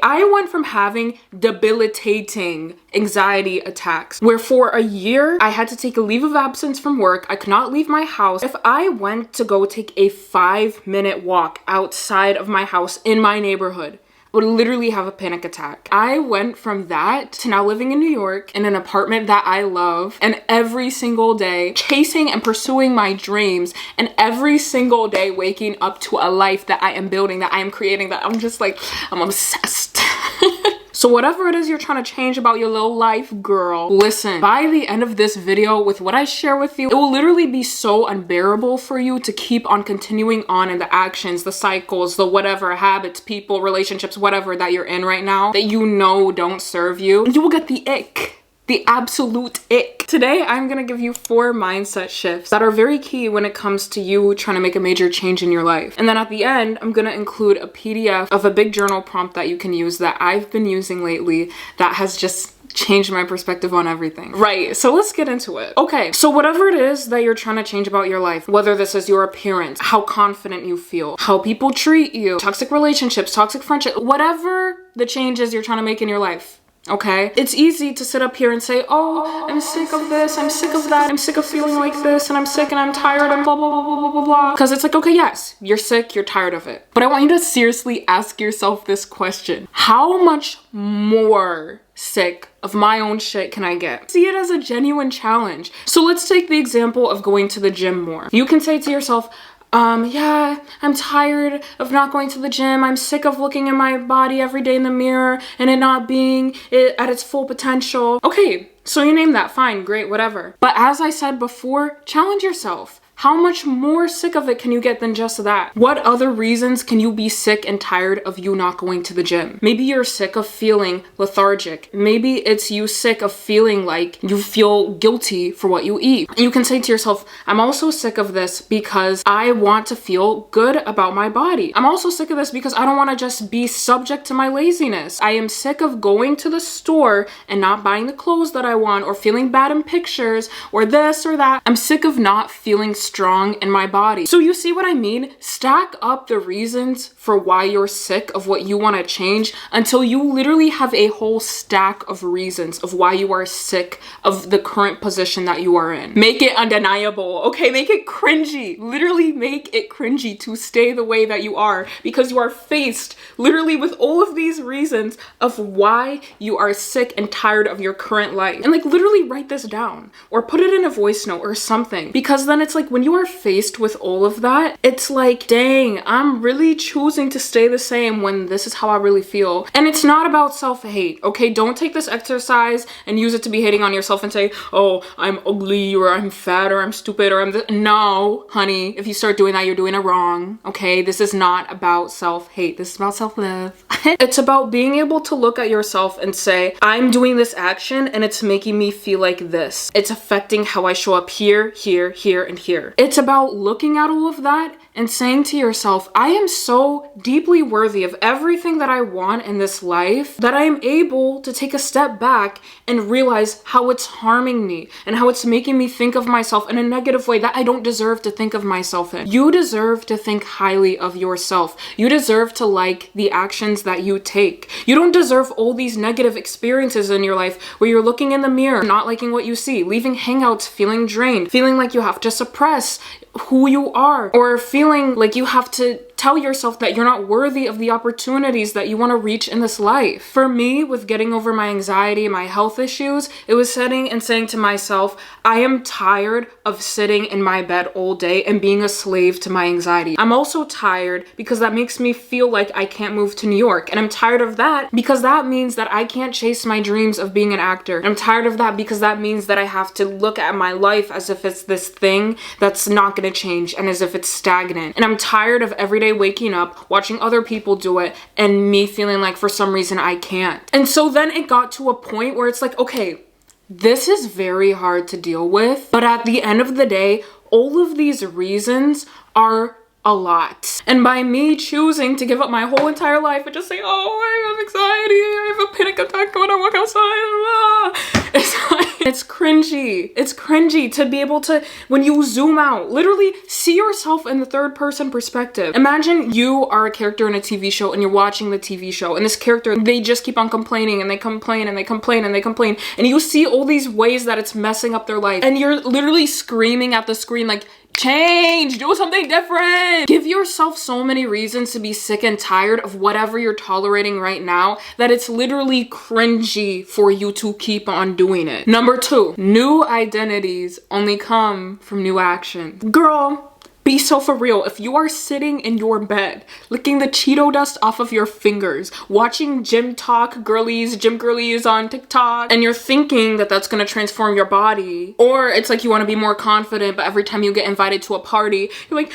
I went from having debilitating anxiety attacks where for a year I had to take a leave of absence from work. I could not leave my house. If I went to go take a 5-minute walk outside of my house in my neighborhood, would literally have a panic attack. I went from that to now living in New York in an apartment that I love, and every single day chasing and pursuing my dreams, and every single day waking up to a life that I am building, that I am creating, that I'm just like, I'm obsessed. So whatever it is you're trying to change about your little life, girl, listen, by the end of this video, with what I share with you, it will literally be so unbearable for you to keep on continuing on in the actions, the cycles, the whatever habits, people, relationships, whatever that you're in right now that you know don't serve you. You will get the ick. The absolute ick. Today, I'm gonna give you 4 mindset shifts that are very key when it comes to you trying to make a major change in your life. And then at the end, I'm gonna include a PDF of a big journal prompt that you can use that I've been using lately that has just changed my perspective on everything. Right, so let's get into it. Okay, so whatever it is that you're trying to change about your life, whether this is your appearance, how confident you feel, how people treat you, toxic relationships, toxic friendship, whatever the changes you're trying to make in your life. Okay, it's easy to sit up here and say, oh, I'm sick of this, I'm sick of that, I'm sick of feeling like this, and I'm sick and I'm tired and blah, blah, blah, blah, blah, blah, blah. Because it's like, okay, yes, you're sick, you're tired of it. But I want you to seriously ask yourself this question. How much more sick of my own shit can I get? See it as a genuine challenge. So let's take the example of going to the gym more. You can say to yourself, yeah, I'm tired of not going to the gym. I'm sick of looking at my body every day in the mirror and it not being at its full potential. Okay, so you name that, fine, great, whatever. But as I said before, challenge yourself. How much more sick of it can you get than just that? What other reasons can you be sick and tired of you not going to the gym? Maybe you're sick of feeling lethargic. Maybe it's you sick of feeling like you feel guilty for what you eat. You can say to yourself, I'm also sick of this because I want to feel good about my body. I'm also sick of this because I don't want to just be subject to my laziness. I am sick of going to the store and not buying the clothes that I want, or feeling bad in pictures, or this or that. I'm sick of not feeling strong in my body. So you see what I mean? Stack up the reasons for why you're sick of what you want to change until you literally have a whole stack of reasons of why you are sick of the current position that you are in. Make it undeniable, okay? Make it cringy. Literally make it cringy to stay the way that you are, because you are faced literally with all of these reasons of why you are sick and tired of your current life. And like literally write this down or put it in a voice note or something, because then it's like when you are faced with all of that, it's like, dang, I'm really choosing to stay the same when this is how I really feel. And it's not about self-hate, okay? Don't take this exercise and use it to be hating on yourself and say, oh, I'm ugly, or I'm fat, or I'm stupid, or I'm this. No, honey, if you start doing that, you're doing it wrong, okay? This is not about self-hate. This is about self-love. It's about being able to look at yourself and say, I'm doing this action and it's making me feel like this. It's affecting how I show up here, here, here, and here. It's about looking at all of that and saying to yourself, I am so deeply worthy of everything that I want in this life that I am able to take a step back and realize how it's harming me and how it's making me think of myself in a negative way that I don't deserve to think of myself in. You deserve to think highly of yourself. You deserve to like the actions that you take. You don't deserve all these negative experiences in your life where you're looking in the mirror, not liking what you see, leaving hangouts feeling drained, feeling like you have to suppress who you are, or feeling like you have to tell yourself that you're not worthy of the opportunities that you want to reach in this life. For me, with getting over my anxiety, my health issues, it was sitting and saying to myself, I am tired of sitting in my bed all day and being a slave to my anxiety. I'm also tired because that makes me feel like I can't move to New York. And I'm tired of that because that means that I can't chase my dreams of being an actor. And I'm tired of that because that means that I have to look at my life as if it's this thing that's not going to change and as if it's stagnant. And I'm tired of every day waking up, watching other people do it, and me feeling like for some reason I can't. And so then it got to a point where it's like, okay, this is very hard to deal with, but at the end of the day, all of these reasons are a lot. And by me choosing to give up my whole entire life and just say, oh, I have anxiety, I have a panic attack when I walk outside, it's cringy. cringy. It's cringy to be able to, when you zoom out, literally see yourself in the third person perspective. Imagine you are a character in a TV show and you're watching the TV show, and this character, they just keep on complaining and they complain and they complain and they complain, and you see all these ways that it's messing up their life, and you're literally screaming at the screen like, change, do something different. Give yourself so many reasons to be sick and tired of whatever you're tolerating right now that it's literally cringy for you to keep on doing it. Number 2, new identities only come from new action. Girl, be so for real. If you are sitting in your bed, licking the Cheeto dust off of your fingers, watching gym girlies on TikTok, and you're thinking that that's gonna transform your body, or it's like you wanna be more confident, but every time you get invited to a party, you're like,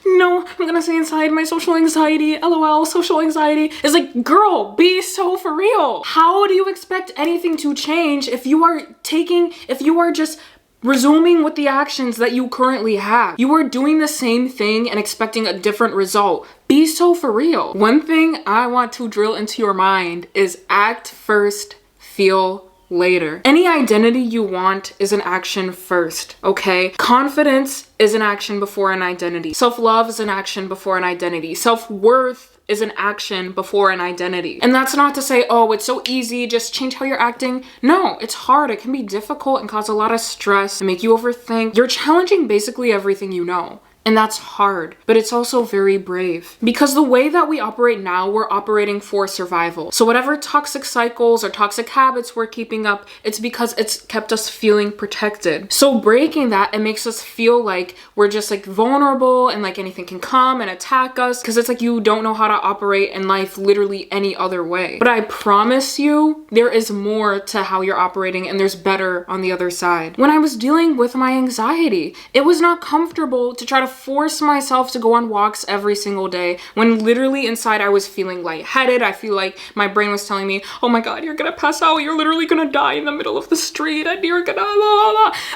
no, I'm gonna stay inside, my social anxiety, LOL, social anxiety. It's like, girl, be so for real. How do you expect anything to change if you are just resuming with the actions that you currently have? You are doing the same thing and expecting a different result. Be so for real. One thing I want to drill into your mind is act first, feel later. Any identity you want is an action first, okay? Confidence is an action before an identity. Self-love is an action before an identity. Self-worth is an action before an identity. And that's not to say, oh, it's so easy, just change how you're acting. No, it's hard. It can be difficult and cause a lot of stress and make you overthink. You're challenging basically everything you know. And that's hard, but it's also very brave. Because the way that we operate now, we're operating for survival. So whatever toxic cycles or toxic habits we're keeping up, it's because it's kept us feeling protected. So breaking that, it makes us feel like we're just like vulnerable and like anything can come and attack us, because it's like you don't know how to operate in life literally any other way. But I promise you, there is more to how you're operating, and there's better on the other side. When I was dealing with my anxiety, it was not comfortable to try to force myself to go on walks every single day when literally inside I was feeling lightheaded. I feel like my brain was telling me, oh my god, you're gonna pass out, you're literally gonna die in the middle of the street, and you're gonna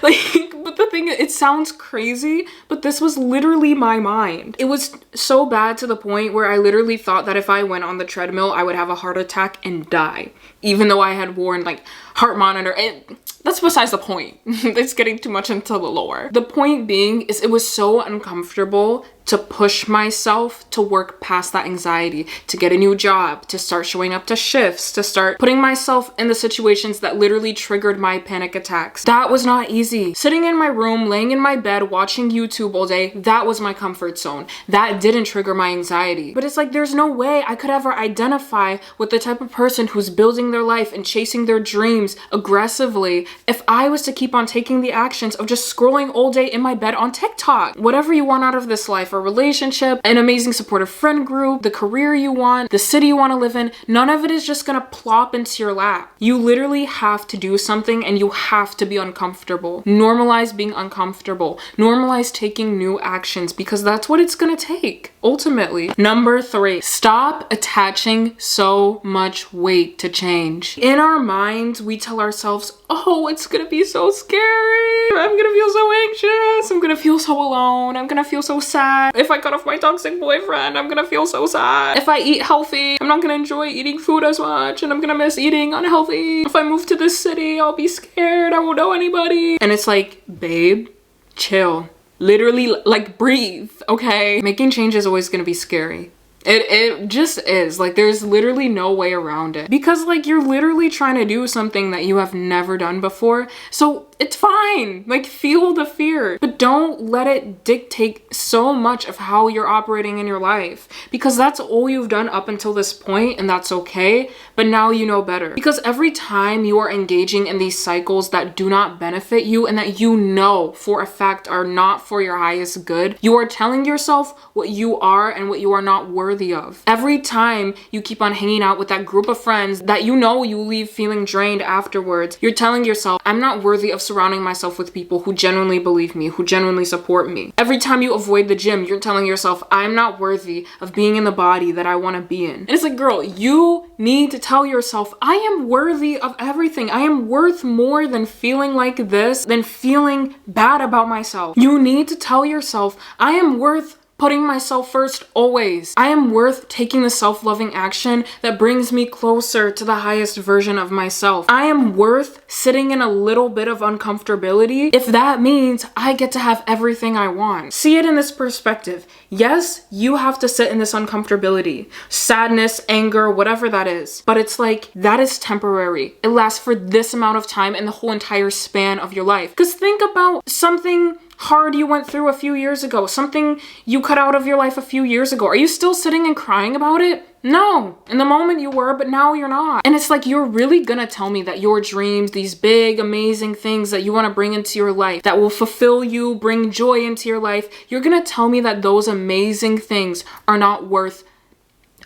like, but the thing, it sounds crazy, but this was literally my mind. It was so bad to the point where I literally thought that if I went on the treadmill, I would have a heart attack and die, even though I had worn like heart monitor. And that's besides the point. It's getting too much into the lore. The point being is it was so uncomfortable to push myself to work past that anxiety, to get a new job, to start showing up to shifts, to start putting myself in the situations that literally triggered my panic attacks. That was not easy. Sitting in my room, laying in my bed, watching YouTube all day, that was my comfort zone. That didn't trigger my anxiety. But it's like, there's no way I could ever identify with the type of person who's building their life and chasing their dreams aggressively if I was to keep on taking the actions of just scrolling all day in my bed on TikTok. Whatever you want out of this life, a relationship, an amazing supportive friend group, the career you want, the city you want to live in, none of it is just gonna plop into your lap. You literally have to do something, and you have to be uncomfortable. Normalize being uncomfortable. Normalize taking new actions, because that's what it's gonna take, ultimately. Number 3, stop attaching so much weight to change. In our minds, we tell ourselves, oh, it's gonna be so scary. I'm gonna feel so anxious. I'm gonna feel so alone. I'm gonna feel so sad. If I cut off my toxic boyfriend, I'm gonna feel so sad. If I eat healthy, I'm not gonna enjoy eating food as much, and I'm gonna miss eating unhealthy. If I move to this city, I'll be scared. I won't know anybody. And it's like, babe, chill. Literally, like, breathe, okay? Making change is always gonna be scary. It just is. Like, there's literally no way around it. Because, like, you're literally trying to do something that you have never done before. So it's fine. Like, feel the fear. But don't let it dictate so much of how you're operating in your life. Because that's all you've done up until this point, and that's okay. But now you know better. Because every time you are engaging in these cycles that do not benefit you and that you know for a fact are not for your highest good, you are telling yourself what you are and what you are not worthy of. Every time you keep on hanging out with that group of friends that you know you leave feeling drained afterwards, you're telling yourself, I'm not worthy of surrounding myself with people who genuinely believe me, who genuinely support me. Every time you avoid the gym, you're telling yourself, I'm not worthy of being in the body that I want to be in. And it's like, girl, you need to tell yourself, I am worthy of everything. I am worth more than feeling like this, than feeling bad about myself. You need to tell yourself, I am worth putting myself first always. I am worth taking the self-loving action that brings me closer to the highest version of myself. I am worth sitting in a little bit of uncomfortability if that means I get to have everything I want. See it in this perspective. Yes, you have to sit in this uncomfortability, sadness, anger, whatever that is. But it's like, that is temporary. It lasts for this amount of time in the whole entire span of your life. Because think about something hard you went through a few years ago, something you cut out of your life a few years ago. Are you still sitting and crying about it? No. In the moment you were, but now you're not. And it's like, you're really gonna tell me that your dreams, these big, amazing things that you wanna bring into your life, that will fulfill you, bring joy into your life, you're gonna tell me that those amazing things are not worth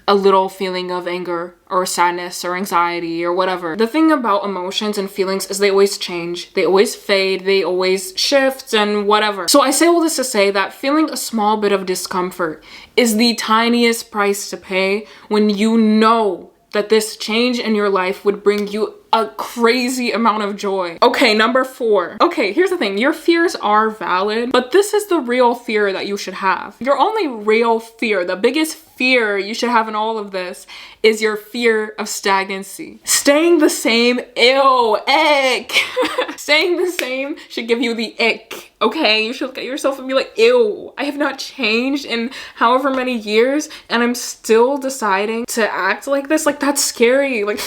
a little feeling of anger or sadness or anxiety or whatever. The thing about emotions and feelings is they always change, they always fade, they always shift and whatever. So I say all this to say that feeling a small bit of discomfort is the tiniest price to pay when you know that this change in your life would bring you a crazy amount of joy. Okay, number 4. Okay, here's the thing. Your fears are valid, but this is the real fear that you should have. Your only real fear, the biggest fear you should have in all of this, is your fear of stagnancy. Staying the same, ew, ick. Staying the same should give you the ick, okay? You should look at yourself and be like, ew, I have not changed in however many years and I'm still deciding to act like this. Like, that's scary. Like,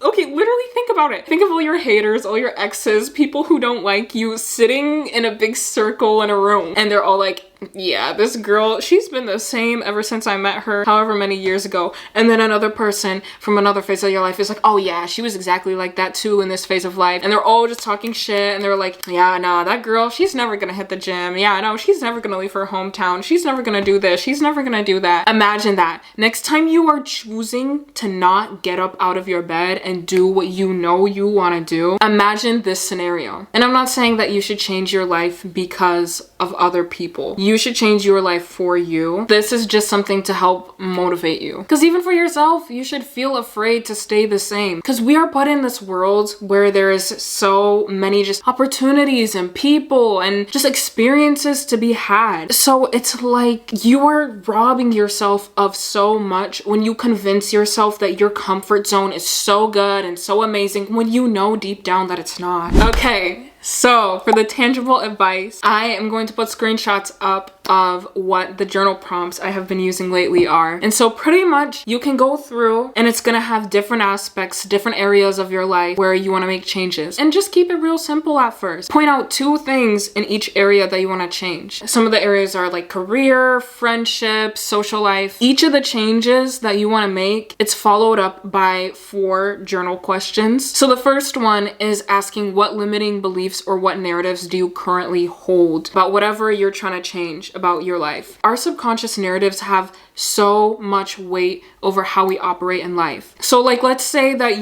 okay, literally think about it. Think of all your haters, all your exes, people who don't like you sitting in a big circle in a room and they're all like, yeah, this girl, she's been the same ever since I met her however many years ago. And then another person from another phase of your life is like, oh yeah, she was exactly like that too in this phase of life. And they're all just talking shit and they're like, yeah, nah, that girl, she's never gonna hit the gym. Yeah, no, she's never gonna leave her hometown. She's never gonna do this. She's never gonna do that. Imagine that. Next time you are choosing to not get up out of your bed and do what you know you wanna do, imagine this scenario. And I'm not saying that you should change your life because of other people. You should change your life for you. This is just something to help motivate you. Because even for yourself, you should feel afraid to stay the same. Because we are put in this world where there is so many just opportunities and people and just experiences to be had. So it's like you are robbing yourself of so much when you convince yourself that your comfort zone is so good and so amazing when you know deep down that it's not. Okay. So for the tangible advice, I am going to put screenshots up of what the journal prompts I have been using lately are. And so pretty much you can go through and it's gonna have different aspects, different areas of your life where you wanna make changes. And just keep it real simple at first. Point out 2 things in each area that you wanna change. Some of the areas are like career, friendships, social life. Each of the changes that you wanna make, it's followed up by 4 journal questions. So the first one is asking what limiting beliefs or what narratives do you currently hold about whatever you're trying to change about your life. Our subconscious narratives have so much weight over how we operate in life. So like, let's say that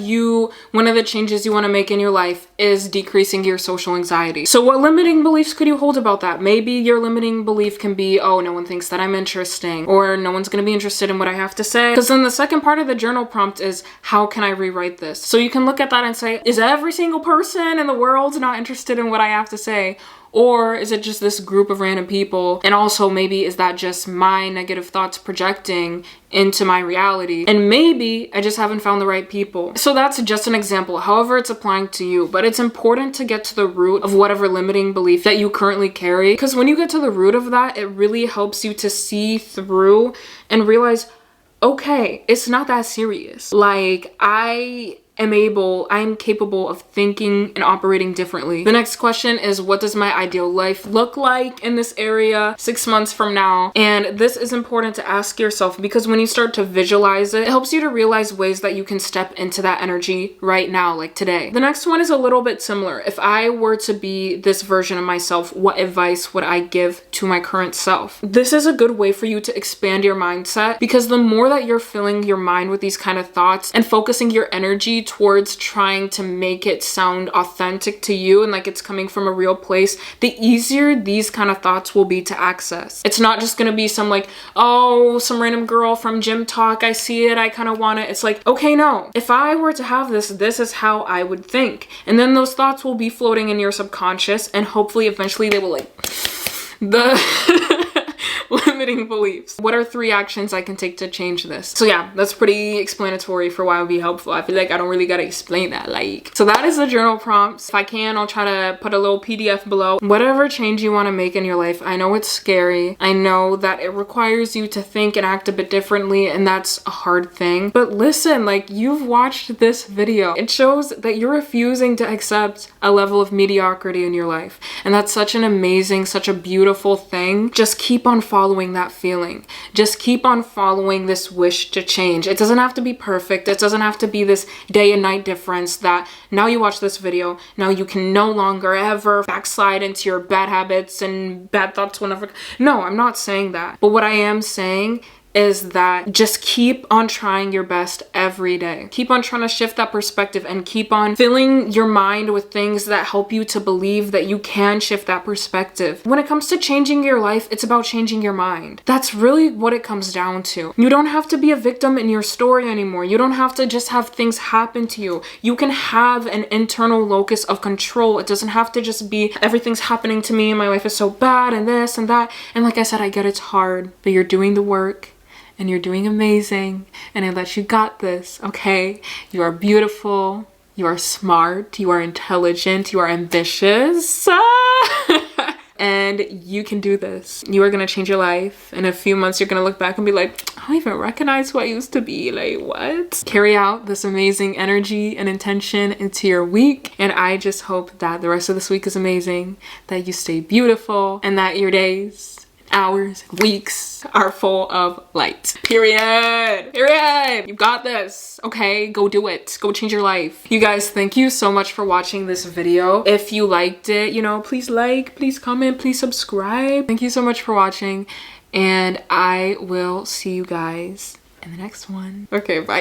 one of the changes you want to make in your life is decreasing your social anxiety. So what limiting beliefs could you hold about that? Maybe your limiting belief can be, oh, no one thinks that I'm interesting, or no one's going to be interested in what I have to say. Because then the second part of the journal prompt is, how can I rewrite this? So you can look at that and say, is every single person in the world not interested in what I have to say? Or is it just this group of random people? And also maybe is that just my negative thoughts projecting into my reality? And maybe I just haven't found the right people. So that's just an example, however it's applying to you. But it's important to get to the root of whatever limiting belief that you currently carry. Because when you get to the root of that, it really helps you to see through and realize, okay, it's not that serious. Like, I am capable of thinking and operating differently. The next question is, what does my ideal life look like in this area 6 months from now? And this is important to ask yourself because when you start to visualize it, it helps you to realize ways that you can step into that energy right now, like today. The next one is a little bit similar. If I were to be this version of myself, what advice would I give to my current self? This is a good way for you to expand your mindset because the more that you're filling your mind with these kind of thoughts and focusing your energy towards trying to make it sound authentic to you and like it's coming from a real place, the easier these kind of thoughts will be to access. It's not just gonna be some like, oh, some random girl from gym talk, I see it, I kind of want it. It's like, okay, no, if I were to have this is how I would think. And then those thoughts will be floating in your subconscious and hopefully eventually they will like limiting beliefs. What are 3 actions I can take to change this? So yeah, that's pretty explanatory for why it would be helpful. I feel like I don't really gotta explain that. Like, so that is the journal prompts. If I can, I'll try to put a little PDF below. Whatever change you want to make in your life, I know it's scary. I know that it requires you to think and act a bit differently, and that's a hard thing. But listen, like, you've watched this video. It shows that you're refusing to accept a level of mediocrity in your life. And that's such an amazing, such a beautiful thing. Just keep on following that feeling. Just keep on following this wish to change. It doesn't have to be perfect. It doesn't have to be this day and night difference that now you watch this video, now you can no longer ever backslide into your bad habits and bad thoughts whenever. No, I'm not saying that. But what I am saying is that just keep on trying your best every day. Keep on trying to shift that perspective and keep on filling your mind with things that help you to believe that you can shift that perspective. When it comes to changing your life, it's about changing your mind. That's really what it comes down to. You don't have to be a victim in your story anymore. You don't have to just have things happen to you. You can have an internal locus of control. It doesn't have to just be everything's happening to me and my life is so bad and this and that. And like I said, I get it's hard, but you're doing the work. And you're doing amazing, and I let you got this, okay? You are beautiful, you are smart, you are intelligent, you are ambitious, and you can do this. You are gonna change your life. In a few months, you're gonna look back and be like, I don't even recognize who I used to be, like what? Carry out this amazing energy and intention into your week, and I just hope that the rest of this week is amazing, that you stay beautiful, and that your days, hours, weeks are full of light. Period. You got this. Okay, go do it. Go change your life. You guys, thank you so much for watching this video. If you liked it, you know, please like, please comment, please subscribe. Thank you so much for watching, and I will see you guys in the next one. Okay, bye.